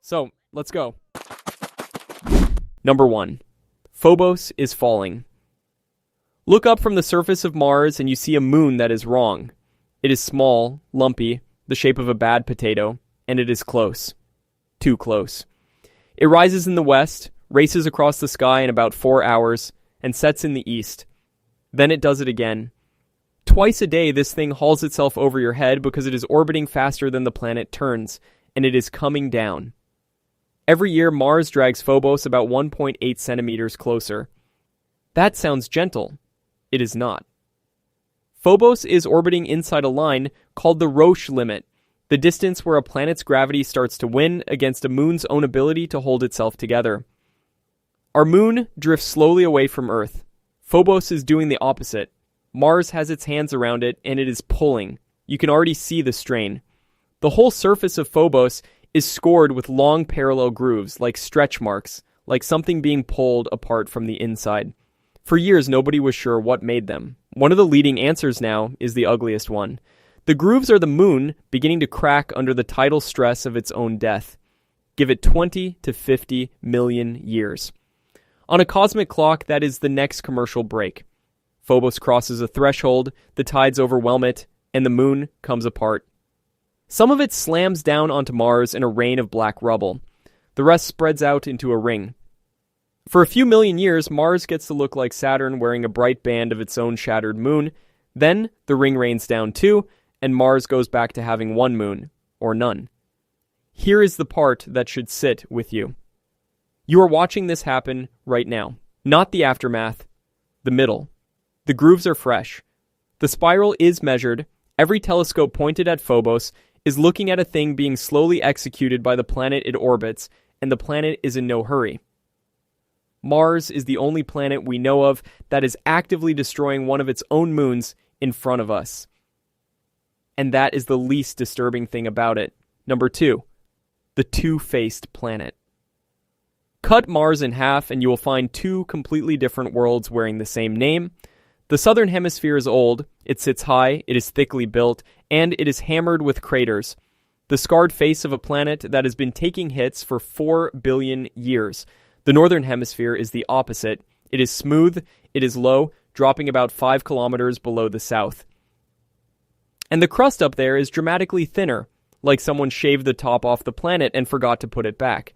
So, let's go. Number 1. Phobos is falling. Look up from the surface of Mars and you see a moon that is wrong. It is small, lumpy, the shape of a bad potato, and it is close. Too close. It rises in the west, races across the sky in about 4 hours, and sets in the east. Then it does it again. Twice a day this thing hauls itself over your head because it is orbiting faster than the planet turns, and it is coming down. Every year Mars drags Phobos about 1.8 centimeters closer. That sounds gentle. It is not. Phobos is orbiting inside a line called the Roche limit, the distance where a planet's gravity starts to win against a moon's own ability to hold itself together. Our moon drifts slowly away from Earth. Phobos is doing the opposite. Mars has its hands around it, and it is pulling. You can already see the strain. The whole surface of Phobos is scored with long parallel grooves, like stretch marks, like something being pulled apart from the inside. For years, nobody was sure what made them. One of the leading answers now is the ugliest one. The grooves are the moon beginning to crack under the tidal stress of its own death. Give it 20 to 50 million years. On a cosmic clock, that is the next commercial break. Phobos crosses a threshold, the tides overwhelm it, and the moon comes apart. Some of it slams down onto Mars in a rain of black rubble. The rest spreads out into a ring. For a few million years, Mars gets to look like Saturn wearing a bright band of its own shattered moon. Then, the ring rains down too, and Mars goes back to having one moon, or none. Here is the part that should sit with you. You are watching this happen right now. Not the aftermath, the middle. The grooves are fresh. The spiral is measured. Every telescope pointed at Phobos is looking at a thing being slowly executed by the planet it orbits, and the planet is in no hurry. Mars is the only planet we know of that is actively destroying one of its own moons in front of us. And that is the least disturbing thing about it. Number 2, the two-faced planet. Cut Mars in half and you will find two completely different worlds wearing the same name. The southern hemisphere is old, it sits high, it is thickly built, and it is hammered with craters. The scarred face of a planet that has been taking hits for 4 billion years. The northern hemisphere is the opposite. It is smooth, it is low, dropping about 5 kilometers below the south. And the crust up there is dramatically thinner, like someone shaved the top off the planet and forgot to put it back.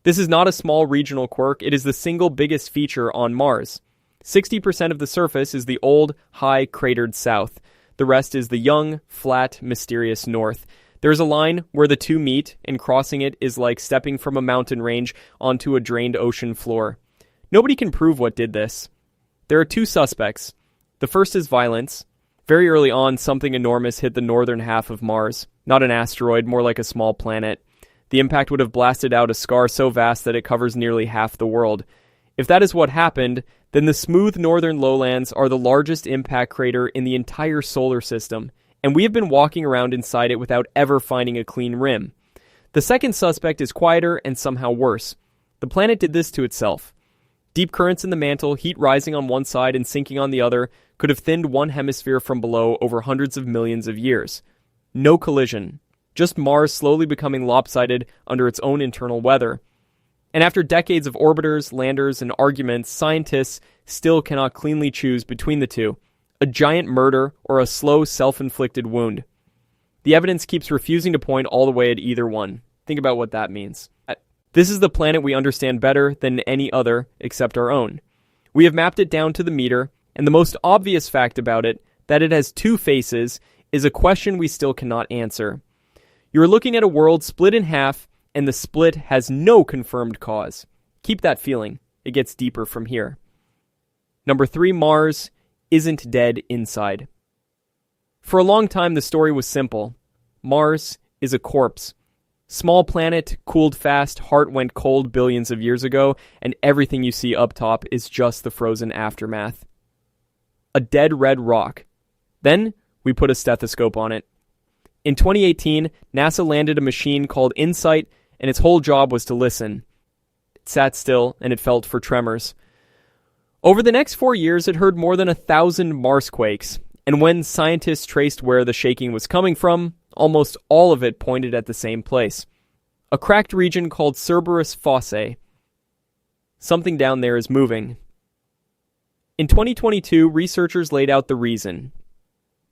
This is not a small regional quirk, it is the single biggest feature on Mars. 60% of the surface is the old, high, cratered south. The rest is the young, flat, mysterious north. There is a line where the two meet, and crossing it is like stepping from a mountain range onto a drained ocean floor. Nobody can prove what did this. There are two suspects. The first is violence. Very early on, something enormous hit the northern half of Mars. Not an asteroid, more like a small planet. The impact would have blasted out a scar so vast that it covers nearly half the world. If that is what happened, then the smooth northern lowlands are the largest impact crater in the entire solar system, and we have been walking around inside it without ever finding a clean rim. The second suspect is quieter and somehow worse. The planet did this to itself. Deep currents in the mantle, heat rising on one side and sinking on the other, could have thinned one hemisphere from below over hundreds of millions of years. No collision. Just Mars slowly becoming lopsided under its own internal weather. And after decades of orbiters, landers, and arguments, scientists still cannot cleanly choose between the two, a giant murder or a slow self-inflicted wound. The evidence keeps refusing to point all the way at either one. Think about what that means. This is the planet we understand better than any other except our own. We have mapped it down to the meter, and the most obvious fact about it, that it has two faces, is a question we still cannot answer. You are looking at a world split in half, and the split has no confirmed cause. Keep that feeling. It gets deeper from here. Number 3, Mars isn't dead inside. For a long time, the story was simple. Mars is a corpse. Small planet, cooled fast, heart went cold billions of years ago, and everything you see up top is just the frozen aftermath. A dead red rock. Then, we put a stethoscope on it. In 2018, NASA landed a machine called InSight, and its whole job was to listen. It sat still, and it felt for tremors. Over the next 4 years, it heard more than 1,000 Marsquakes, and when scientists traced where the shaking was coming from, almost all of it pointed at the same place. a cracked region called Cerberus Fossae. Something down there is moving. In 2022, researchers laid out the reason.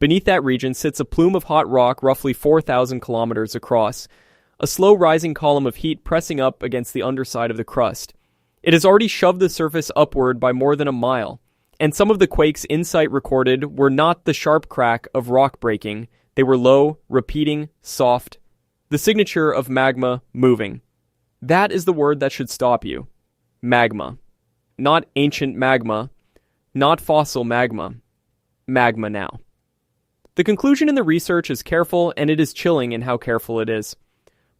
Beneath that region sits a plume of hot rock roughly 4,000 kilometers across, a slow rising column of heat pressing up against the underside of the crust. It has already shoved the surface upward by more than a mile, and some of the quakes InSight recorded were not the sharp crack of rock breaking. They were low, repeating, soft, the signature of magma moving. That is the word that should stop you. Magma. Not ancient magma, not fossil magma. Magma now. The conclusion in the research is careful, and it is chilling in how careful it is.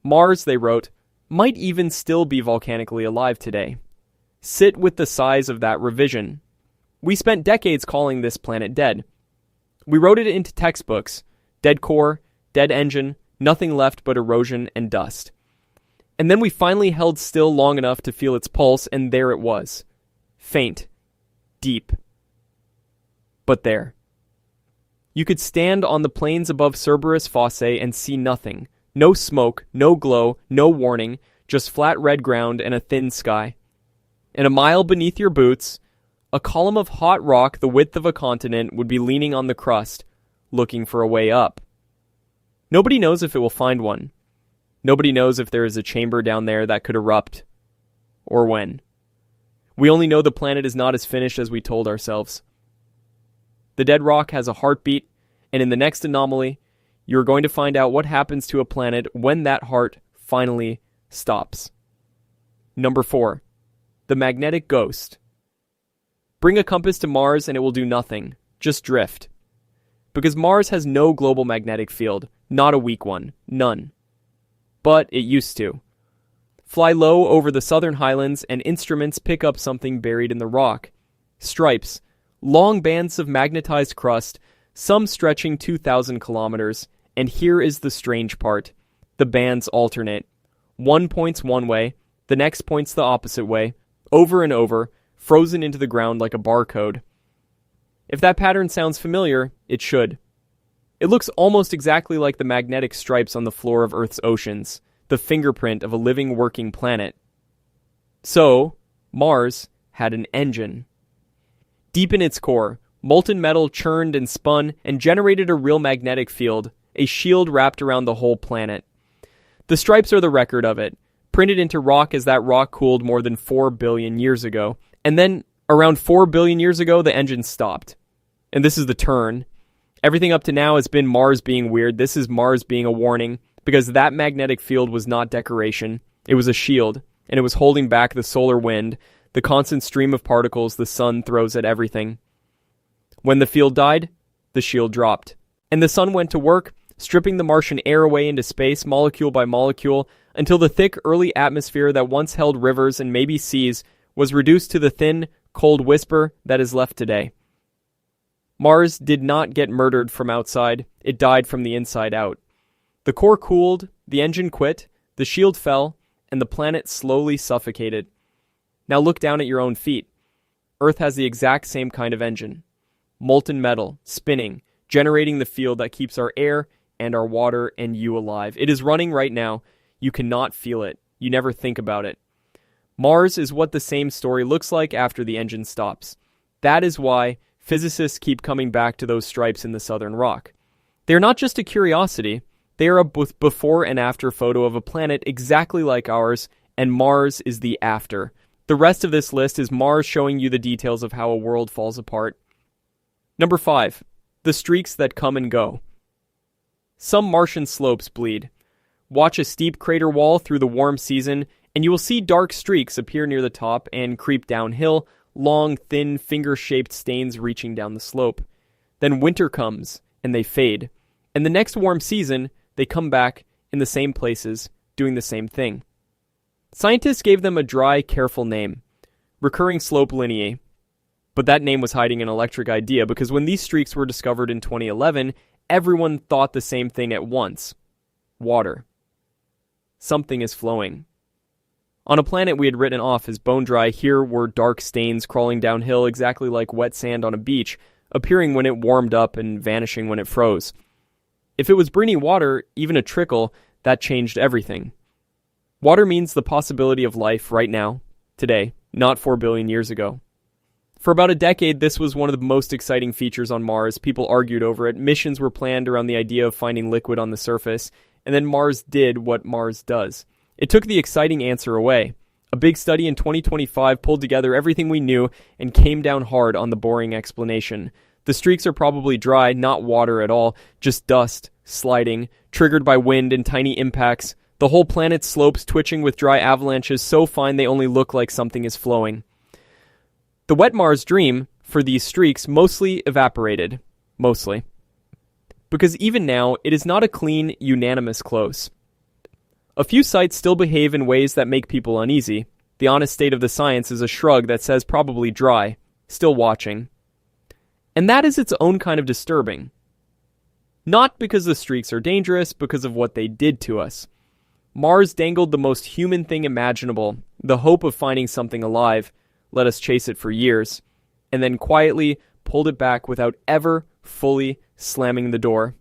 Mars, they wrote, might even still be volcanically alive today. Sit with the size of that revision. We spent decades calling this planet dead. We wrote it into textbooks. Dead core, dead engine, nothing left but erosion and dust. And then we finally held still long enough to feel its pulse, and there it was. Faint. Deep. But there. You could stand on the plains above Cerberus Fossae and see nothing. No smoke, no glow, no warning, just flat red ground and a thin sky. And a mile beneath your boots, a column of hot rock the width of a continent would be leaning on the crust, looking for a way up. Nobody knows if it will find one. Nobody knows if there is a chamber down there that could erupt, or when. We only know the planet is not as finished as we told ourselves. The dead rock has a heartbeat, and in the next anomaly, you're going to find out what happens to a planet when that heart finally stops. Number 4. The magnetic ghost. Bring a compass to Mars and it will do nothing, just drift. Because Mars has no global magnetic field, not a weak one, none. But it used to. Fly low over the southern highlands and instruments pick up something buried in the rock. Stripes, long bands of magnetized crust, some stretching 2,000 kilometers, and here is the strange part. The bands alternate. One points one way, the next points the opposite way, over and over, frozen into the ground like a barcode. If that pattern sounds familiar, it should. It looks almost exactly like the magnetic stripes on the floor of Earth's oceans, the fingerprint of a living, working planet. So, Mars had an engine. Deep in its core, molten metal churned and spun and generated a real magnetic field, a shield wrapped around the whole planet. The stripes are the record of it, printed into rock as that rock cooled more than 4 billion years ago. And then, around 4 billion years ago, the engine stopped. And this is the turn. Everything up to now has been Mars being weird. This is Mars being a warning, because that magnetic field was not decoration. It was a shield, and it was holding back the solar wind, the constant stream of particles the sun throws at everything. When the field died, the shield dropped. And the sun went to work, stripping the Martian air away into space, molecule by molecule, until the thick early atmosphere that once held rivers and maybe seas was reduced to the thin, cold whisper that is left today. Mars did not get murdered from outside, it died from the inside out. The core cooled, the engine quit, the shield fell, and the planet slowly suffocated. Now look down at your own feet. Earth has the exact same kind of engine. Molten metal, spinning, generating the field that keeps our air and our water and you alive. It is running right now. You cannot feel it. You never think about it. Mars is what the same story looks like after the engine stops. That is why physicists keep coming back to those stripes in the southern rock. They are not just a curiosity. They are a before and after photo of a planet exactly like ours, and Mars is the after. The rest of this list is Mars showing you the details of how a world falls apart. Number 5. The streaks that come and go. Some Martian slopes bleed. Watch a steep crater wall through the warm season, and you will see dark streaks appear near the top and creep downhill, long, thin, finger-shaped stains reaching down the slope. Then winter comes, and they fade. And the next warm season, they come back in the same places, doing the same thing. Scientists gave them a dry, careful name, recurring slope lineae. But that name was hiding an electric idea, because when these streaks were discovered in 2011, everyone thought the same thing at once. Water. Something is flowing. On a planet we had written off as bone dry, here were dark stains crawling downhill exactly like wet sand on a beach, appearing when it warmed up and vanishing when it froze. If it was briny water, even a trickle, that changed everything. Water means the possibility of life right now, today, not 4 billion years ago. For about a decade, this was one of the most exciting features on Mars. People argued over it. Missions were planned around the idea of finding liquid on the surface, and then Mars did what Mars does. It took the exciting answer away. A big study in 2025 pulled together everything we knew and came down hard on the boring explanation. The streaks are probably dry, not water at all, just dust, sliding, triggered by wind and tiny impacts. The whole planet's slopes twitching with dry avalanches so fine they only look like something is flowing. The wet Mars dream, for these streaks, mostly evaporated. Mostly. Because even now, it is not a clean, unanimous close. A few sites still behave in ways that make people uneasy. The honest state of the science is a shrug that says probably dry, still watching. And that is its own kind of disturbing. Not because the streaks are dangerous, because of what they did to us. Mars dangled the most human thing imaginable, the hope of finding something alive, let us chase it for years, and then quietly pulled it back without ever fully slamming the door.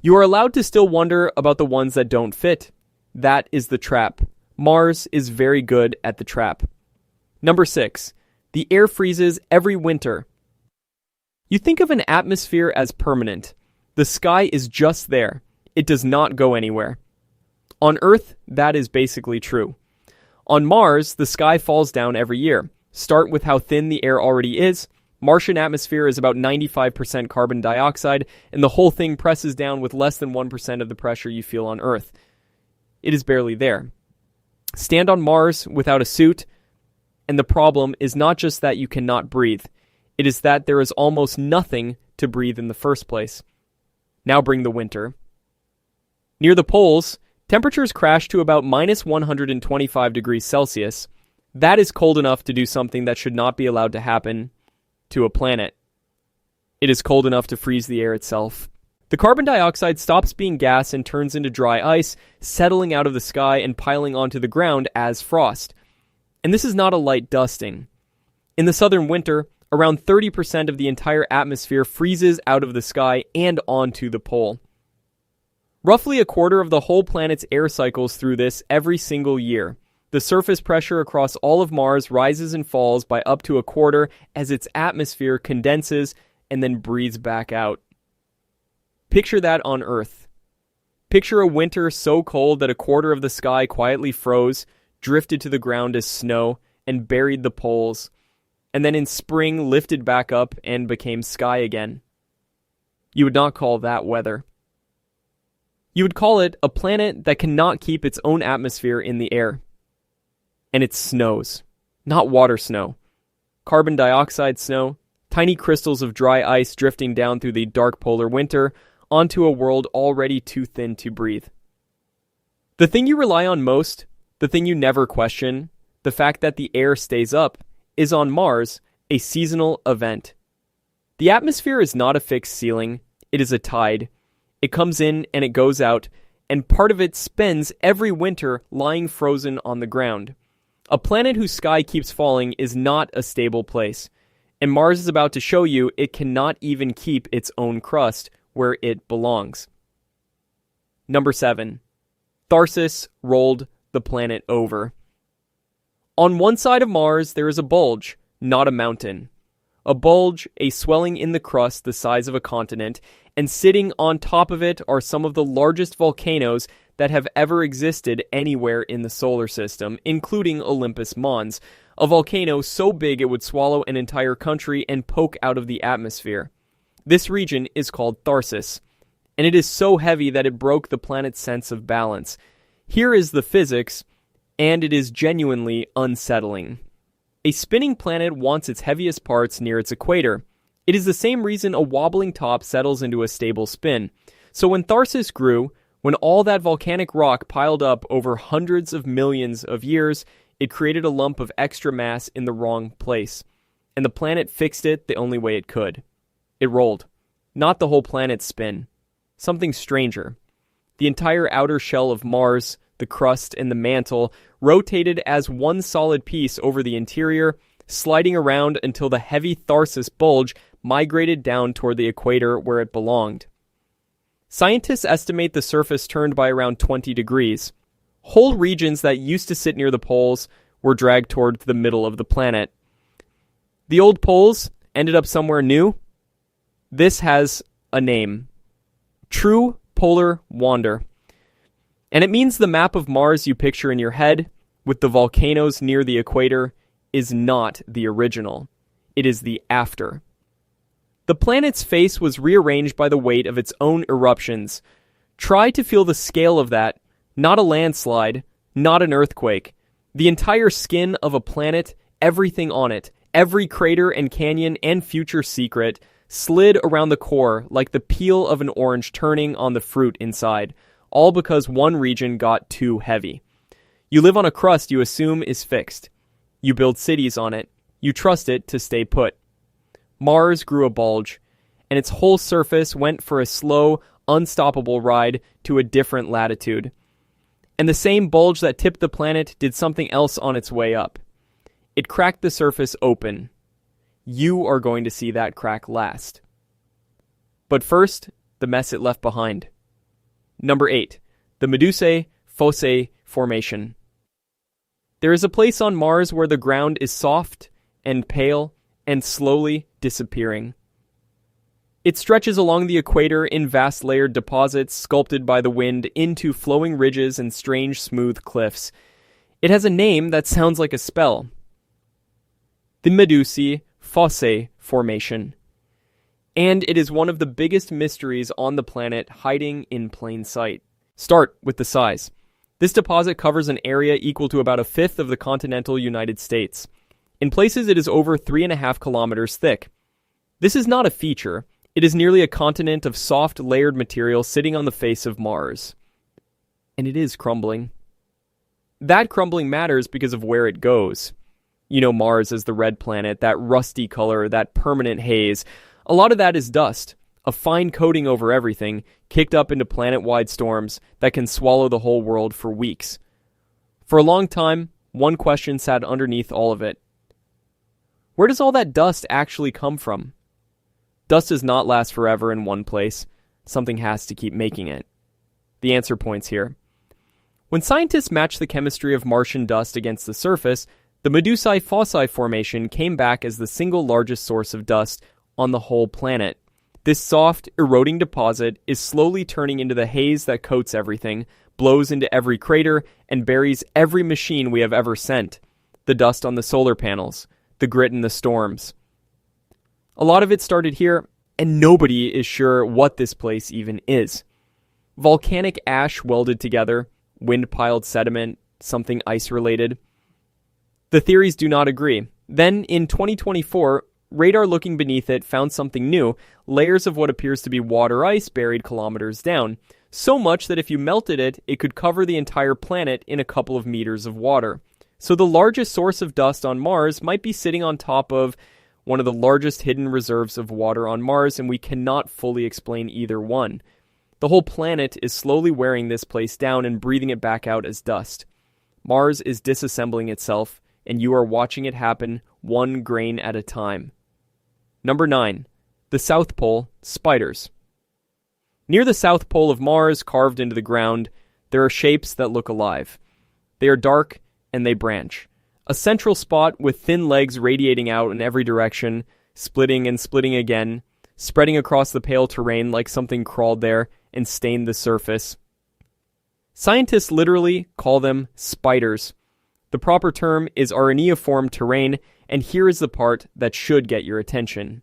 You are allowed to still wonder about the ones that don't fit. That is the trap. Mars is very good at the trap. Number 6. The air freezes every winter. You think of an atmosphere as permanent. The sky is just there. It does not go anywhere. On Earth, that is basically true. On Mars, the sky falls down every year. Start with how thin the air already is. Martian atmosphere is about 95% carbon dioxide, and the whole thing presses down with less than 1% of the pressure you feel on Earth. It is barely there. Stand on Mars without a suit, and the problem is not just that you cannot breathe. It is that there is almost nothing to breathe in the first place. Now bring the winter. Near the poles, temperatures crash to about minus 125 degrees Celsius. That is cold enough to do something that should not be allowed to happen to a planet. It is cold enough to freeze the air itself. The carbon dioxide stops being gas and turns into dry ice, settling out of the sky and piling onto the ground as frost. And this is not a light dusting. In the southern winter, around 30% of the entire atmosphere freezes out of the sky and onto the pole. Roughly a quarter of the whole planet's air cycles through this every single year. The surface pressure across all of Mars rises and falls by up to a quarter as its atmosphere condenses and then breathes back out. Picture that on Earth. Picture a winter so cold that a quarter of the sky quietly froze, drifted to the ground as snow, and buried the poles, and then in spring lifted back up and became sky again. You would not call that weather. You would call it a planet that cannot keep its own atmosphere in the air. And it snows. Not water snow. Carbon dioxide snow, tiny crystals of dry ice drifting down through the dark polar winter onto a world already too thin to breathe. The thing you rely on most, the thing you never question, the fact that the air stays up, is on Mars a seasonal event. The atmosphere is not a fixed ceiling, it is a tide. It comes in and it goes out, and part of it spends every winter lying frozen on the ground. A planet whose sky keeps falling is not a stable place, and Mars is about to show you it cannot even keep its own crust where it belongs. Number 7. Tharsis rolled the planet over. On one side of Mars, there is a bulge, not a mountain. A bulge, a swelling in the crust the size of a continent, and sitting on top of it are some of the largest volcanoes that have ever existed anywhere in the solar system, including Olympus Mons, a volcano so big it would swallow an entire country and poke out of the atmosphere. This region is called Tharsis, and it is so heavy that it broke the planet's sense of balance. Here is the physics, and it is genuinely unsettling. A spinning planet wants its heaviest parts near its equator. It is the same reason a wobbling top settles into a stable spin. So when Tharsis grew, when all that volcanic rock piled up over hundreds of millions of years, it created a lump of extra mass in the wrong place. And the planet fixed it the only way it could. It rolled. Not the whole planet's spin. Something stranger. The entire outer shell of Mars, the crust and the mantle, rotated as one solid piece over the interior, sliding around until the heavy Tharsis bulge migrated down toward the equator where it belonged. Scientists estimate the surface turned by around 20 degrees. Whole regions that used to sit near the poles were dragged toward the middle of the planet. The old poles ended up somewhere new. This has a name. True Polar Wander. And it means the map of Mars you picture in your head, with the volcanoes near the equator, is not the original. It is the after. The planet's face was rearranged by the weight of its own eruptions. Try to feel the scale of that. Not a landslide, not an earthquake. The entire skin of a planet, everything on it, every crater and canyon and future secret, slid around the core like the peel of an orange turning on the fruit inside, all because one region got too heavy. You live on a crust you assume is fixed. You build cities on it. You trust it to stay put. Mars grew a bulge, and its whole surface went for a slow, unstoppable ride to a different latitude. And the same bulge that tipped the planet did something else on its way up. It cracked the surface open. You are going to see that crack last. But first, the mess it left behind. Number 8. The Medusae Fossae formation. There is a place on Mars where the ground is soft and pale and slowly disappearing. It stretches along the equator in vast layered deposits sculpted by the wind into flowing ridges and strange smooth cliffs. It has a name that sounds like a spell. The Medusae Fossae formation. And it is one of the biggest mysteries on the planet, hiding in plain sight. Start with the size. This deposit covers an area equal to about a fifth of the continental United States. In places it is over 3.5 kilometers thick. This is not a feature. It is nearly a continent of soft, layered material sitting on the face of Mars. And it is crumbling. That crumbling matters because of where it goes. You know Mars as the red planet, that rusty color, that permanent haze. A lot of that is dust, a fine coating over everything, kicked up into planet-wide storms that can swallow the whole world for weeks. For a long time, one question sat underneath all of it. Where does all that dust actually come from? Dust does not last forever in one place. Something has to keep making it. The answer points here. When scientists matched the chemistry of Martian dust against the surface, the Medusae Fossae formation came back as the single largest source of dust on the whole planet. This soft, eroding deposit is slowly turning into the haze that coats everything, blows into every crater, and buries every machine we have ever sent. The dust on the solar panels, the grit in the storms. A lot of it started here, and nobody is sure what this place even is. Volcanic ash welded together, wind-piled sediment, something ice-related. The theories do not agree. Then, in 2024, radar looking beneath it found something new, layers of what appears to be water ice buried kilometers down, so much that if you melted it, it could cover the entire planet in a couple of meters of water. So the largest source of dust on Mars might be sitting on top of one of the largest hidden reserves of water on Mars, and we cannot fully explain either one. The whole planet is slowly wearing this place down and breathing it back out as dust. Mars is disassembling itself, and you are watching it happen one grain at a time. Number 9. The South Pole Spiders. Near the South Pole of Mars, carved into the ground, there are shapes that look alive. They are dark, and they branch. A central spot with thin legs radiating out in every direction, splitting and splitting again, spreading across the pale terrain like something crawled there and stained the surface. Scientists literally call them spiders. The proper term is arenaeform terrain, and here is the part that should get your attention.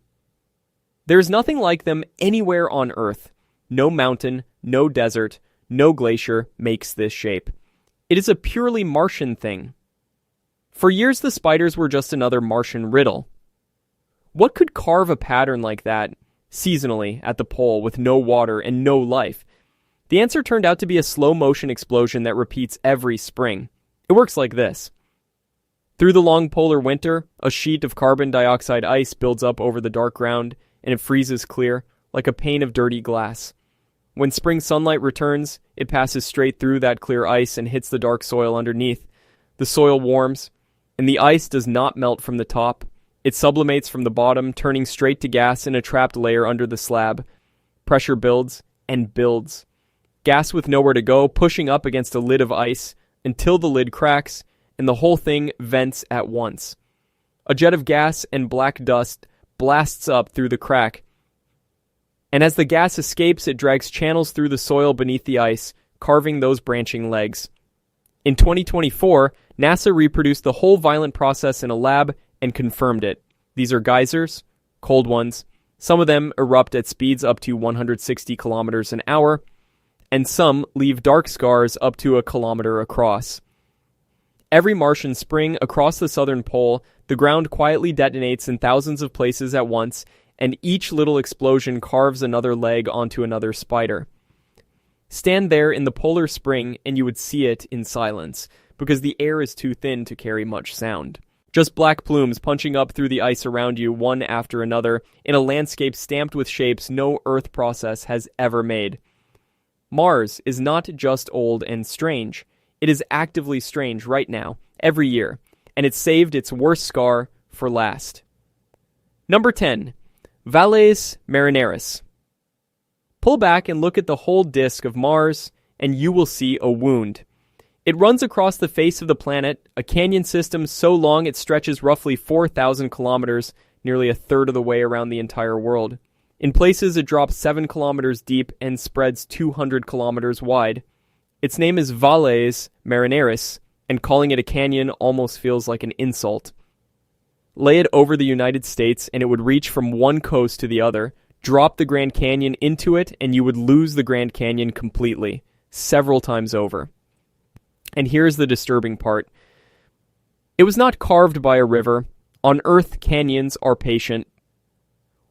There is nothing like them anywhere on Earth. No mountain, no desert, no glacier makes this shape. It is a purely Martian thing. For years, the spiders were just another Martian riddle. What could carve a pattern like that, seasonally, at the pole with no water and no life? The answer turned out to be a slow-motion explosion that repeats every spring. It works like this. Through the long polar winter, a sheet of carbon dioxide ice builds up over the dark ground, and it freezes clear, like a pane of dirty glass. When spring sunlight returns, it passes straight through that clear ice and hits the dark soil underneath. The soil warms, and the ice does not melt from the top. It sublimates from the bottom, turning straight to gas in a trapped layer under the slab. Pressure builds and builds. Gas with nowhere to go, pushing up against a lid of ice, until the lid cracks and the whole thing vents at once. A jet of gas and black dust blasts up through the crack, and as the gas escapes, it drags channels through the soil beneath the ice, carving those branching legs. In 2024, NASA reproduced the whole violent process in a lab and confirmed it. These are geysers, cold ones. Some of them erupt at speeds up to 160 kilometers an hour, and some leave dark scars up to a kilometer across. Every Martian spring across the southern pole, the ground quietly detonates in thousands of places at once, and each little explosion carves another leg onto another spider. Stand there in the polar spring and you would see it in silence, because the air is too thin to carry much sound. Just black plumes punching up through the ice around you one after another in a landscape stamped with shapes no Earth process has ever made. Mars is not just old and strange. It is actively strange right now, every year, and it saved its worst scar for last. Number 10. Valles Marineris. Pull back and look at the whole disk of Mars, and you will see a wound. It runs across the face of the planet, a canyon system so long it stretches roughly 4,000 kilometers, nearly a third of the way around the entire world. In places, it drops 7 kilometers deep and spreads 200 kilometers wide. Its name is Valles Marineris, and calling it a canyon almost feels like an insult. Lay it over the United States, and it would reach from one coast to the other. Drop the Grand Canyon into it, and you would lose the Grand Canyon completely, several times over. And here's the disturbing part. It was not carved by a river. On Earth, canyons are patient.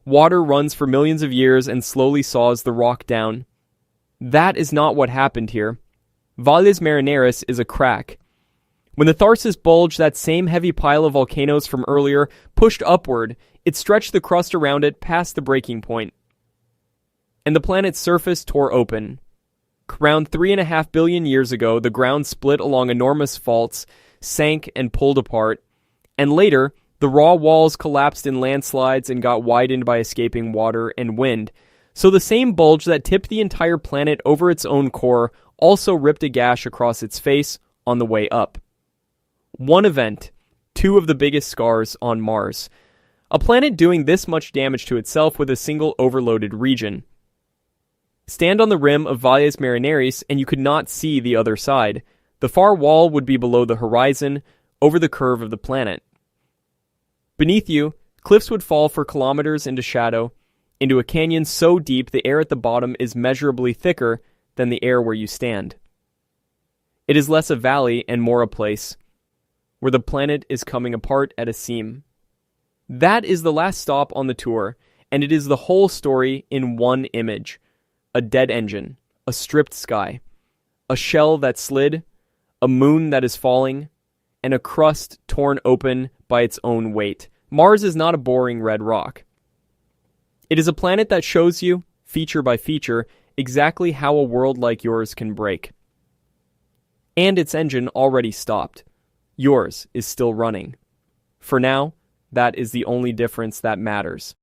Water runs for millions of years and slowly saws the rock down. That is not what happened here. Valles Marineris is a crack. When the Tharsis bulge, that same heavy pile of volcanoes from earlier, pushed upward, it stretched the crust around it past the breaking point. And the planet's surface tore open. Around 3.5 billion years ago, the ground split along enormous faults, sank and pulled apart, and later, the raw walls collapsed in landslides and got widened by escaping water and wind. So the same bulge that tipped the entire planet over its own core also ripped a gash across its face on the way up. One event, 2 of the biggest scars on Mars. A planet doing this much damage to itself with a single overloaded region. Stand on the rim of Valles Marineris and you could not see the other side. The far wall would be below the horizon, over the curve of the planet. Beneath you, cliffs would fall for kilometers into shadow, into a canyon so deep the air at the bottom is measurably thicker than the air where you stand. It is less a valley and more a place where the planet is coming apart at a seam. That is the last stop on the tour, and it is the whole story in one image. A dead engine, a stripped sky, a shell that slid, a moon that is falling, and a crust torn open by its own weight. Mars is not a boring red rock. It is a planet that shows you, feature by feature, exactly how a world like yours can break. And its engine already stopped. Yours is still running. For now, that is the only difference that matters.